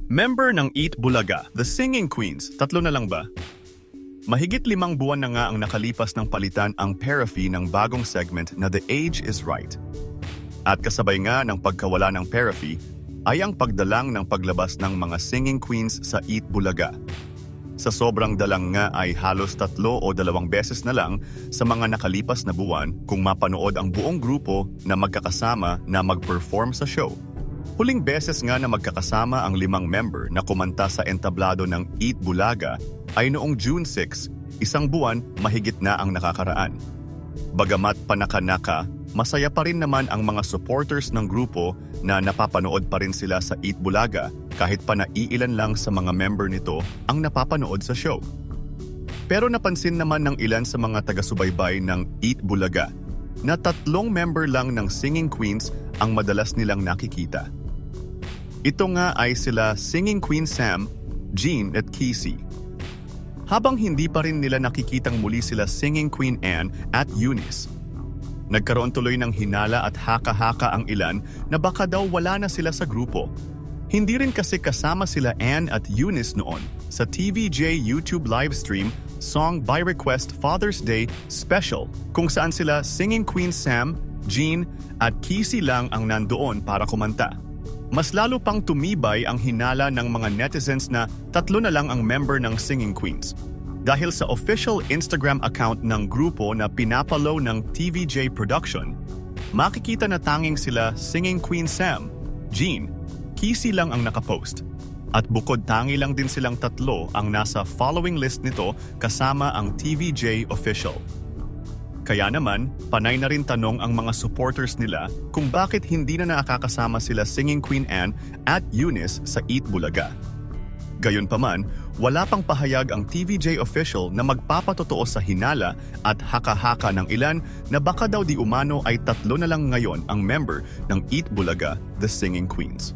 Member ng Eat Bulaga, The Singing Queens, tatlo na lang ba? Mahigit 5 buwan na nga ang nakalipas ng palitan ang Paraffy ng bagong segment na The Age is Right. At kasabay nga ng pagkawala ng Paraffy ay ang pagdalang ng paglabas ng mga Singing Queens sa Eat Bulaga. Sa sobrang dalang nga ay halos 3 o 2 beses na lang sa mga nakalipas na buwan kung mapanood ang buong grupo na magkakasama na mag-perform sa show. Huling beses nga na magkakasama ang 5 member na kumanta sa entablado ng Eat Bulaga ay noong June 6, 1 buwan mahigit na ang nakakaraan. Bagamat panakanaka, masaya pa rin naman ang mga supporters ng grupo na napapanood pa rin sila sa Eat Bulaga kahit pa naiilan lang sa mga member nito ang napapanood sa show. Pero napansin naman ng ilan sa mga taga-subaybay ng Eat Bulaga na 3 member lang ng Singing Queens ang madalas nilang nakikita. Ito nga ay sila Singing Queen Sam, Jean at Casey. Habang hindi pa rin nila nakikitang muli sila Singing Queen Anne at Eunice. Nagkaroon tuloy ng hinala at haka-haka ang ilan na baka daw wala na sila sa grupo. Hindi rin kasi kasama sila Anne at Eunice noon sa TVJ YouTube livestream Song by Request Father's Day Special kung saan sila Singing Queen Sam, Jean at Casey lang ang nandoon para kumanta. Mas lalo pang tumibay ang hinala ng mga netizens na 3 na lang ang member ng Singing Queens. Dahil sa official Instagram account ng grupo na pinapalow ng TVJ Production, makikita na tanging sila Singing Queen Sam, Jean, Casey lang ang nakapost. At bukod tangi lang din silang 3 ang nasa following list nito kasama ang TVJ official. Kaya naman, panay na rin tanong ang mga supporters nila kung bakit hindi na nakakasama sila Singing Queen Anne at Eunice sa Eat Bulaga. Gayunpaman, wala pang pahayag ang TVJ official na magpapatotoo sa hinala at haka-haka ng ilan na baka daw di umano ay 3 na lang ngayon ang member ng Eat Bulaga, The Singing Queens.